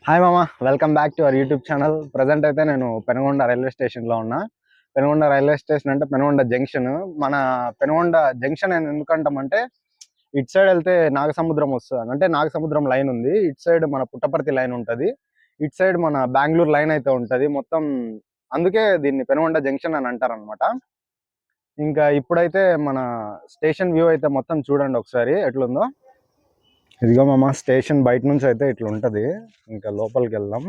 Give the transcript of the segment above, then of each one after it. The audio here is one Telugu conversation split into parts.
హాయ్ మామ, welcome back to our YouTube channel. Present అయితే నేను పెనుగొండ రైల్వే స్టేషన్లో ఉన్నా. పెనుగొండ రైల్వే స్టేషన్ అంటే పెనుగొండ జంక్షన్. మన పెనుగొండ జంక్షన్ అని ఎందుకంటామంటే ఇటు సైడ్ వెళ్తే నాగసముద్రం వస్తుంది, అంటే నాగసముద్రం లైన్ ఉంది. ఇటు సైడ్ మన పుట్టపర్తి లైన్ ఉంటుంది, ఇటు సైడ్ మన బెంగళూరు లైన్ అయితే ఉంటుంది మొత్తం. అందుకే దీన్ని పెనుగొండ జంక్షన్ అని అంటారు అనమాట. ఇంకా ఇప్పుడైతే మన స్టేషన్ వ్యూ అయితే మొత్తం చూడండి ఒకసారి ఎట్లుందో. ఇదిగో మామ, స్టేషన్ బయట నుంచి అయితే ఇట్లా ఉంటది. ఇంకా లోపలికి వెళ్దాం.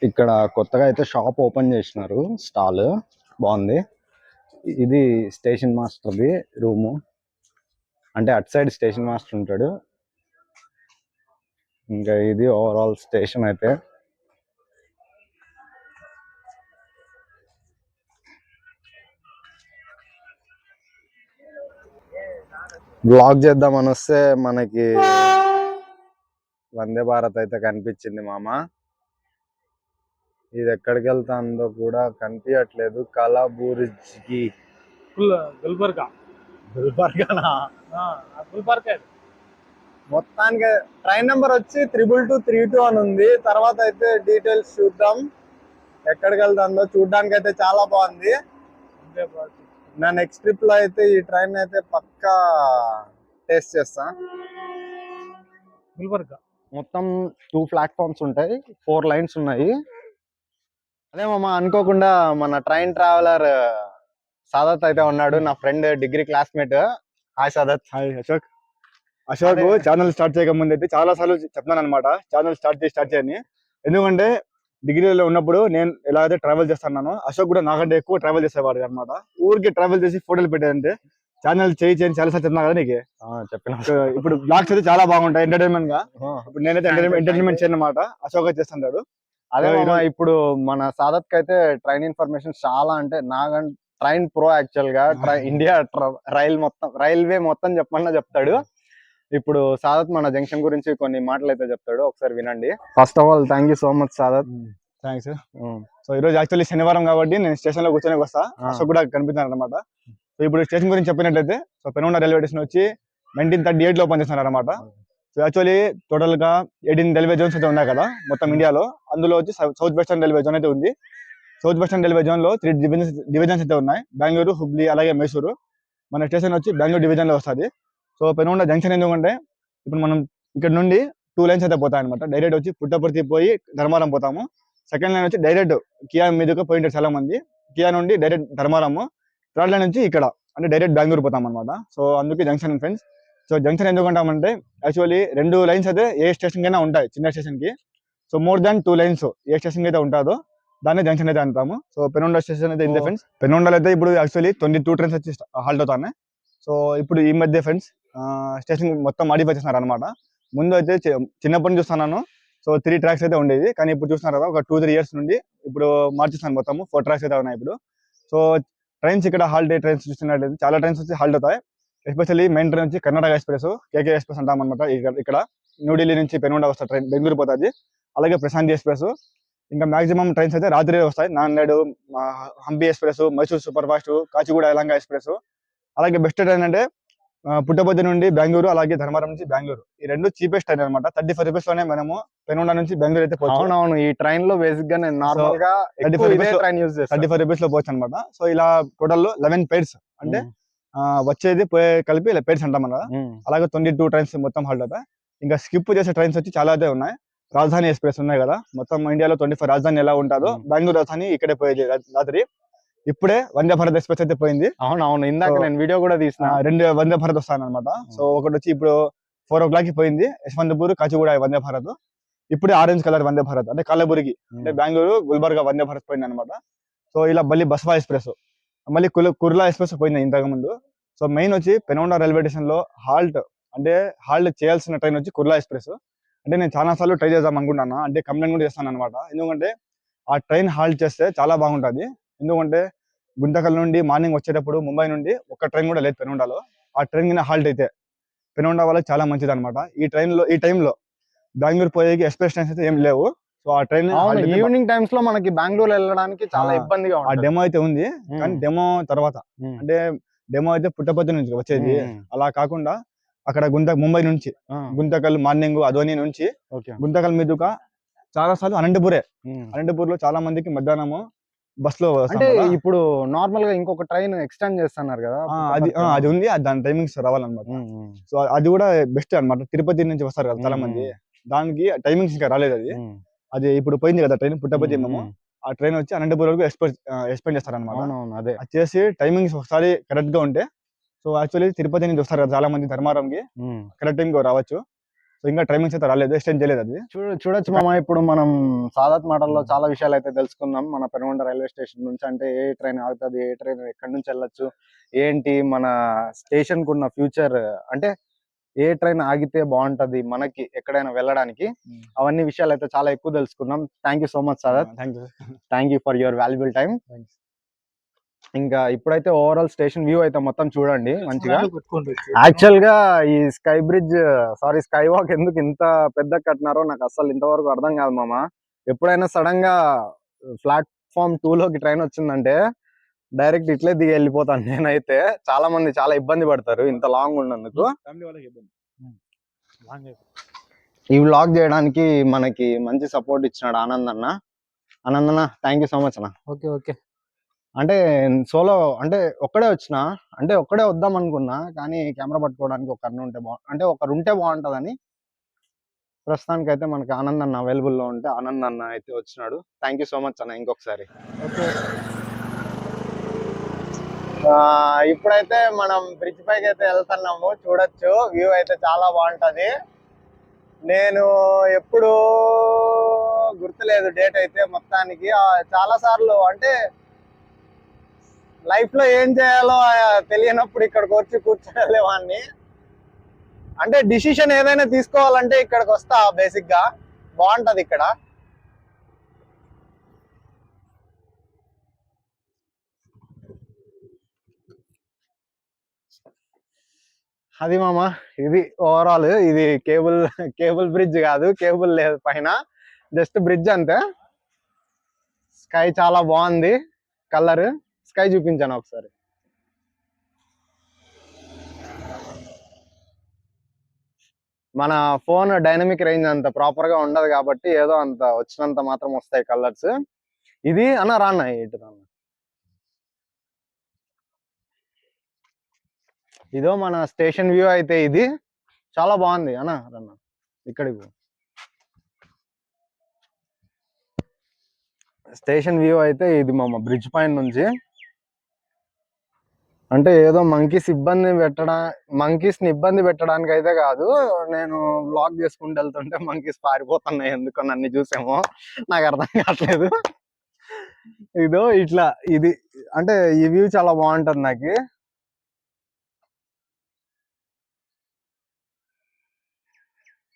ఇక్కడ కొత్తగా అయితే షాప్ ఓపెన్ చేసినారు, స్టాల్ బాగుంది. ఇది స్టేషన్ మాస్టర్ది రూము, అంటే అటు సైడ్ స్టేషన్ మాస్టర్ ఉంటాడు. ఇంకా ఇది ఓవరాల్ స్టేషన్ అయితే. బ్లాగ్ చేద్దామని వస్తే మనకి వందే భారత్ అయితే కనిపించింది మామ. ఇది ఎక్కడికి వెళ్తాందో కూడా కనిపించట్లేదు. కలబుర్గి, గుల్బర్గా. మొత్తానికి ట్రైన్ నెంబర్ వచ్చి 2232 అని ఉంది. తర్వాత అయితే డీటెయిల్స్ చూద్దాం ఎక్కడికి వెళ్తాందో. చూడ్డానికి అయితే చాలా బాగుంది. నా నెక్స్ట్ ట్రిప్ లో అయితే ఈ ట్రైన్ అయితే పక్కా టేస్ట్ చేస్తా. గుల్బర్గా మొత్తం 2 ప్లాట్ఫామ్స్ ఉంటాయి, 4 లైన్స్ ఉన్నాయి. అదే మామ, అనుకోకుండా మన ట్రైన్ ట్రావెలర్ సాదత్ అయితే ఉన్నాడు, నా friend, degree classmate. Hi Sadat. Hi Ashok. Ashok channel start చేయక ముందు అయితే చాలా సార్లు చెప్తున్నాను అనమాట, ఛానల్ స్టార్ట్ చేయని. ఎందుకంటే డిగ్రీలో ఉన్నప్పుడు నేను ఎలా అయితే ట్రావెల్ చేస్తున్నానో, అశోక్ కూడా నాకంటే ఎక్కువ ట్రావెల్ చేసేవాడు అనమాట. ఊరికి ట్రావెల్ చేసి ఫోటోలు పెట్టాడంటే ఛానల్ చేయని చాలా సార్లు చెప్తున్నా కదా నీకు. చెప్పిన ఇప్పుడు బ్లాగ్స్ అయితే చాలా బాగుంటాయి ఎంటర్టైన్మెంట్ గా. ఇప్పుడు నేనైతే ఎంటర్టైన్మెంట్ చేయను అనమాట, అశోక్ అయితే చేస్తుంటాడు. అదే ఇప్పుడు మన సాదత్ కి అయితే ట్రైన్ ఇన్ఫర్మేషన్ చాలా, అంటే నాకంటే ట్రైన్ ప్రో యాక్చువల్ గా. ఇండియా రైల్వే మొత్తం చెప్పమన్నా చెప్తాడు. ఇప్పుడు సాదత్ మన జంక్షన్ గురించి కొన్ని మాటలు అయితే చెప్తాడు, ఒకసారి వినండి. First of all thank you so much Sadat. Thanks. So ఈ రోజు యాక్చువల్లీ శనివారం కాబట్టి నేను స్టేషన్ లో కూర్చొని వస్తా, అశోక్ కూడా కనిపిస్తున్నాను అనమాట. సో ఇప్పుడు స్టేషన్ గురించి చెప్పినట్లయితే, సో పెనుగొండ రైల్వే స్టేషన్ వచ్చి 1938 లో ఓపెన్ చేస్తున్నారు అనమాట. సో యాక్చువల్లీ టోటల్ గా 18 రైల్వే జోన్స్ అయితే ఉన్నాయి కదా మొత్తం ఇండియాలో. అందులో వచ్చి సౌత్ వెస్టర్న్ రైల్వే జోన్ అయితే ఉంది. సౌత్ వెస్టర్న్ రైల్వే జోన్ లో 3 డివిజన్స్ అయితే ఉన్నాయి, బెంగళూరు, హుబ్లీ, అలాగే మైసూరు. మన స్టేషన్ వచ్చి బెంగళూరు డివిజన్ లో వస్తుంది. సో పెనుగొండ జంక్షన్ ఎందుకంటే ఇప్పుడు మనం ఇక్కడ నుండి 2 లైన్స్ అయితే పోతాయి అనమాట. డైరెక్ట్ వచ్చి పుట్టపర్తి పోయి ధర్మారం పోతాము. సెకండ్ లైన్ వచ్చి డైరెక్ట్ కియా మీదుగా పోయింటారు చాలా మంది. కియా నుండి డైరెక్ట్ ధర్మారము. థర్డ్ లైన్ నుంచి ఇక్కడ అంటే డైరెక్ట్ బెంగళూరు పోతాం అనమాట. సో అందుకే జంక్షన్ ఫ్రెండ్స్. సో జంక్షన్ ఎందుకంటామంటే యాక్చువల్లీ 2 లైన్స్ అయితే ఏ స్టేషన్ కైనా ఉంటాయి, చిన్న స్టేషన్ కి. సో మోర్ దాన్ 2 లైన్స్ ఏ స్టేషన్ అయితే ఉంటుందో దాన్ని జంక్షన్ అయితే అంటాము. సో పెనుగొండ స్టేషన్ అయితే ఇంతే ఫ్రెండ్స్. పెనుగొండలో అయితే ఇప్పుడు యాక్చువల్లీ 22 ట్రైన్స్ వచ్చి హాల్ట్ అవుతాయి. సో ఇప్పుడు ఈ మధ్య ఫ్రెండ్స్ స్టేషన్ మొత్తం మాడిఫై చేస్తున్నారు అనమాట. ముందు అయితే చిన్నప్పటి నుంచి చూస్తున్నాను, సో 3 ట్రాక్స్ అయితే ఉండేది. కానీ ఇప్పుడు చూస్తున్నారు కదా, ఒక 2-3 ఇయర్స్ నుండి ఇప్పుడు మార్చిస్తాను, మొత్తం 4 ట్రాక్స్ అయితే ఉన్నాయి ఇప్పుడు. సో ట్రైన్స్ ఇక్కడ హాల్ట్ ట్రైన్స్ చూస్తున్నట్లయితే చాలా ట్రైన్స్ వచ్చి హాల్ట్ అవుతాయి. ఎస్పెషల్లీ మెయిన్ ట్రైన్ వచ్చి కర్ణాటక ఎక్స్ప్రెస్, కేకే ఎక్స్ప్రెస్ అంటాం అనమాట. ఇక్కడ న్యూఢిల్లీ నుంచి పెనుగొండ వస్తుంది ట్రైన్, బెంగళూరు పోతుంది. అలాగే ప్రశాంతి ఎక్స్ప్రెస్. ఇంకా మాక్సిమం ట్రైన్స్ అయితే రాత్రి వస్తాయి. Nanded, Hampi express, Mysore super fast, Kacheguda Yelahanka express. అలాగే బెస్ట్ ట్రైన్ అంటే పుట్టపర్తి నుండి బెంగళూరు, అలాగే ధర్మారం నుంచి బెంగళూరు. ఈ 2 చీపెస్ట్ ట్రైన్ అనమాట. 35 రూపీస్ లోనే మనము పెనుగొండ నుంచి బెంగళూరు అయితే పోవచ్చు. అవునవును, ఈ ట్రైన్ లో బేసిక్ గా నేను నార్మల్ గా 35 రూపీస్ లో పోవచ్చు అనమాట. సో ఇలా టోటల్ 11 పైర్స్ అంటే వచ్చేది పోయే కలిపి ఇలా పైర్స్ అంటాం కదా. అలాగే 22 ట్రైన్స్ మొత్తం హాల్ట్ అవుతాయి. ఇంకా స్కిప్ చేసే ట్రైన్స్ వచ్చి చాలా అయితే ఉన్నాయి. రాజధాని ఎక్స్ప్రెస్ ఉన్నాయి కదా, మొత్తం ఇండియాలో 24 రాజధాని ఎలా ఉంటుందో బెంగళూరు రాజధాని ఇక్కడే పోయేది రాత్రి. ఇప్పుడే వందే భారత్ ఎక్స్ప్రెస్ అయితే పోయింది. అవునవును, ఇందాక నేను వీడియో కూడా తీసిన. 2 వందే భారత్ వస్తాను అనమాట. సో ఒకటి వచ్చి ఇప్పుడు 4 o'clock కి పోయింది, యశ్వంతపూర్, కాచిగూడ వందే భారత్. ఇప్పుడే ఆరెంజ్ కలర్ వందే భారత్ అంటే కలబుర్గి అంటే బెంగళూరు గుల్బర్గా వందే భారత్ పోయింది అనమాట. సో ఇలా మళ్ళీ బస్వా ఎక్స్ప్రెస్, మళ్ళీ కుర్లా ఎక్స్ప్రెస్ పోయింది ఇంతకు ముందు. సో మెయిన్ వచ్చి పెనుగొండ రైల్వే స్టేషన్ లో హాల్ట్ చేయాల్సిన ట్రైన్ వచ్చి కుర్లా ఎక్స్ప్రెస్. అంటే నేను చాలా సార్లు ట్రై చేద్దాం అనుకుంటున్నాను, అంటే కంప్లైంట్ కూడా చేస్తాను అనమాట. ఎందుకంటే ఆ ట్రైన్ హాల్ట్ చేస్తే చాలా బాగుంటుంది. ఎందుకంటే గుంతకల్ నుండి మార్నింగ్ వచ్చేటప్పుడు ముంబై నుండి ఒక్క ట్రైన్ కూడా లేదు పెనుగొండలో. ఆ ట్రైన్ కింద హాల్ట్ అయితే పెనుగొండ వాళ్ళకి చాలా మంచిది అనమాట. ఈ టైంలో బెంగళూరు పోయేకి ఎక్స్ప్రెస్ ట్రైన్స్ అయితే ఏం లేవు. సో ఆ ట్రైన్ ఈవినింగ్ టైమ్స్ లో మనకి బెంగళూరు వెళ్ళడానికి చాలా ఇబ్బందిగా ఆ ఉంటుంది. డెమో అయితే ఉంది, కానీ డెమో తర్వాత అంటే డెమో అయితే పుట్టపర్తి నుంచి వచ్చేది. అలా కాకుండా అక్కడ ముంబై నుంచి గుంతకల్ మార్నింగ్ అదోని నుంచి గుంతకల్ మీదుగా చాలా సార్లు అనంతపూర్ లో చాలా మందికి మధ్యాహ్నము బస్ లో అంటే ఇప్పుడు నార్మల్ గా ఇంకొక ట్రైన్ ఎక్స్టెండ్ చేస్తున్నారు కదా, అది ఉంది, దాని టైమింగ్స్ రావాలన్నమాట. సో అది కూడా బెస్ట్ అన్నమాట. తిరుపతి నుంచి వస్తారు కదా చాలా మంది, దానికి టైమింగ్స్ ఇంకా రాలేదు. అది ఇప్పుడు పోయింది కదా ట్రైన్ పుట్టపర్తి మేము, ఆ ట్రైన్ వచ్చి అనంతపూర్ వరకు ఎక్స్పెండ్ చేస్తారన్నమాట. అదే అది చేసి టైమింగ్స్ ఒకసారి కరెక్ట్ గా ఉంటే, సో యాక్చువల్లీ తిరుపతి నుంచి వస్తారు కదా చాలా మంది ధర్మారంకి, కరెక్ట్ టైం రావచ్చు. సో ఇంకా టైమింగ్స్ అయితే రాలేదు, ఎక్స్టెండ్ చేయలేదు. అది చూడొచ్చు మామ. ఇప్పుడు మనం సాదాత్ మాటల్లో చాలా విషయాలు అయితే తెలుసుకుందాం మన పెనుగొండ రైల్వే స్టేషన్ నుంచి. అంటే ఏ ట్రైన్ ఆగుతుంది, ఏ ట్రైన్ ఎక్కడి నుంచి వెళ్ళొచ్చు, ఏంటి మన స్టేషన్ కున్న ఫ్యూచర్, అంటే ఏ ట్రైన్ ఆగితే బాగుంటది మనకి ఎక్కడైనా వెళ్ళడానికి, అవన్నీ విషయాలు అయితే చాలా ఎక్కువ తెలుసుకున్నాం. Thank you so much Saadat. Thank you for your valuable time. ఇంకా ఇప్పుడైతే ఓవరాల్ స్టేషన్ వ్యూ అయితే మొత్తం చూడండి మంచిగా. యాక్చువల్ గా ఈ స్కై వాక్ ఎందుకు ఇంత పెద్ద కట్టినారో నాకు అసలు ఇంతవరకు అర్థం కాదు మామ. ఎప్పుడైనా సడన్ గా ప్లాట్ఫామ్ 2 లోకి ట్రైన్ వచ్చిందంటే డైరెక్ట్ ఇట్లే దిగి వెళ్ళిపోతాను నేనైతే. చాలా మంది చాలా ఇబ్బంది పడతారు ఇంత లాంగ్ ఉన్నందుకు. ఈ వ్లాగ్ చేయడానికి మనకి మంచి సపోర్ట్ ఇచ్చినాడు ఆనంద్ అన్న. థ్యాంక్ యూ సో మచ్ అన్న. ఓకే. అంటే సోలో అంటే ఒక్కడే వచ్చిన, అంటే ఒక్కడే వద్దాం అనుకున్నా, కానీ కెమెరా పట్టుకోవడానికి ఒకరు ఉంటే బాగుంటదని ప్రస్తుతానికి అయితే మనకి ఆనంద్ అన్న అవైలబుల్ లో ఉంటే ఆనంద్ అన్న అయితే వచ్చినాడు. థ్యాంక్ యూ సో మచ్ అన్న ఇంకొకసారి. ఇప్పుడైతే మనం బ్రిడ్జ్ పైకి అయితే వెళ్తున్నాము. చూడొచ్చు, వ్యూ అయితే చాలా బాగుంటది. నేను ఎప్పుడు గుర్తులేదు డేట్ అయితే మొత్తానికి. చాలా సార్లు అంటే లైఫ్ లో ఏం చేయాలో తెలియనప్పుడు ఇక్కడికి వచ్చి కూర్చోలేవాన్ని. అంటే డిసిషన్ ఏదైనా తీసుకోవాలంటే ఇక్కడికి వస్తా. బేసిక్ గా బాగుంటది ఇక్కడ. అది మామ, ఇది ఓవరాల్. ఇది కేబుల్ బ్రిడ్జ్ కాదు, కేబుల్ లేదు పైన, జస్ట్ బ్రిడ్జ్ అంతే. స్కై చాలా బాగుంది కలర్. స్కై చూపించాను ఒకసారి. మన ఫోన్ డైనమిక్ రేంజ్ అంత ప్రాపర్ గా ఉండదు కాబట్టి ఏదో అంత వచ్చినంత మాత్రం వస్తాయి కలర్స్. ఇది అన్న రాన్న ఇటు రాన్న. ఇదో మన స్టేషన్ వ్యూ అయితే ఇది చాలా బాగుంది అన్న. రన్న ఇక్కడికి స్టేషన్ వ్యూ అయితే ఇది మామ బ్రిడ్జ్ పైన నుంచి. అంటే ఏదో మంకీస్ ని ఇబ్బంది పెట్టడానికి అయితే కాదు, నేను వ్లాగ్ చేసుకుంటూ వెళ్తుంటే మంకీస్ పారిపోతున్నాయి ఎందుకో నన్ను చూసేమో, నాకు అర్థం కావట్లేదు. ఇదో ఇట్లా ఇది అంటే ఈ వ్యూ చాలా బాగుంటది నాకు.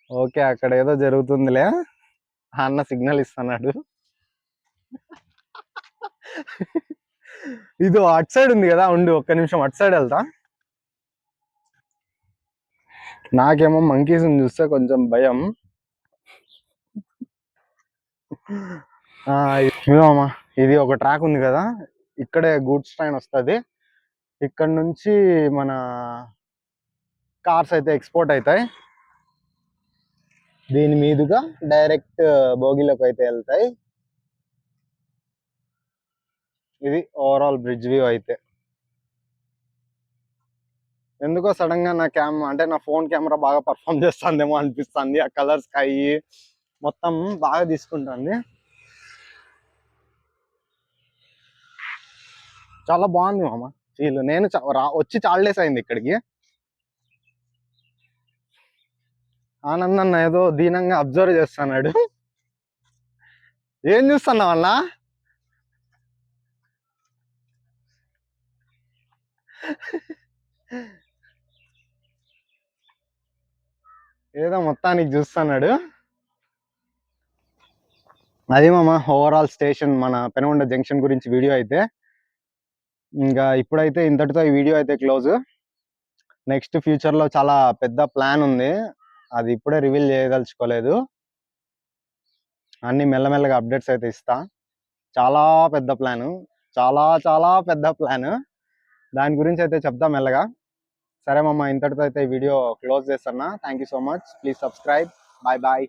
ఓకే, అక్కడ ఏదో జరుగుతుందిలే, అన్న సిగ్నల్ ఇస్తున్నాడు. ఇది అటు సైడ్ ఉంది కదా, ఉండి ఒక్క నిమిషం అటు సైడ్ వెళ్తా. నాకేమో మంకీస్ చూస్తే కొంచెం భయం. ఇది ఒక ట్రాక్ ఉంది కదా, ఇక్కడే గూడ్స్ ట్రైన్ వస్తుంది. ఇక్కడ నుంచి మన కార్స్ అయితే ఎక్స్పోర్ట్ అవుతాయి, దీని మీదుగా డైరెక్ట్ బోగిలోకి అయితే వెళ్తాయి. ఇది ఓవరాల్ బ్రిడ్జ్ వ్యూ అయితే. ఎందుకో సడన్ గా నా ఫోన్ కెమెరా బాగా పర్ఫామ్ చేస్తుందేమో అనిపిస్తుంది. ఆ కలర్ స్కై మొత్తం బాగా తీసుకుంటుంది. చాలా బాగుంది మామ ఫీల్. నేను వచ్చి చాలా డేస్ అయింది ఇక్కడికి. ఆనంద్ అన్న ఏదో దీనంగా అబ్జర్వ్ చేస్తున్నాడు. ఏం చూస్తున్నావు అన్నా? ఏదో మొత్తానికి చూస్తున్నాడు. అది మామ ఓవరాల్ స్టేషన్ మన పెనుగొండ జంక్షన్ గురించి వీడియో అయితే. ఇంకా ఇప్పుడైతే ఇంతటితో ఈ వీడియో అయితే క్లోజ్. నెక్స్ట్ ఫ్యూచర్లో చాలా పెద్ద ప్లాన్ ఉంది, అది ఇప్పుడే రివీల్ చేయదలుచుకోలేదు. అన్ని మెల్లమెల్లగా అప్డేట్స్ అయితే ఇస్తా. చాలా పెద్ద ప్లాను, చాలా చాలా పెద్ద ప్లాన్. దాని గురించి అయితే చెప్తా మెల్లగా. సరే మామ, ఇంతటితో అయితే ఈ వీడియో క్లోజ్ చేస్తున్నా. Thank you so much. Please subscribe. Bye bye.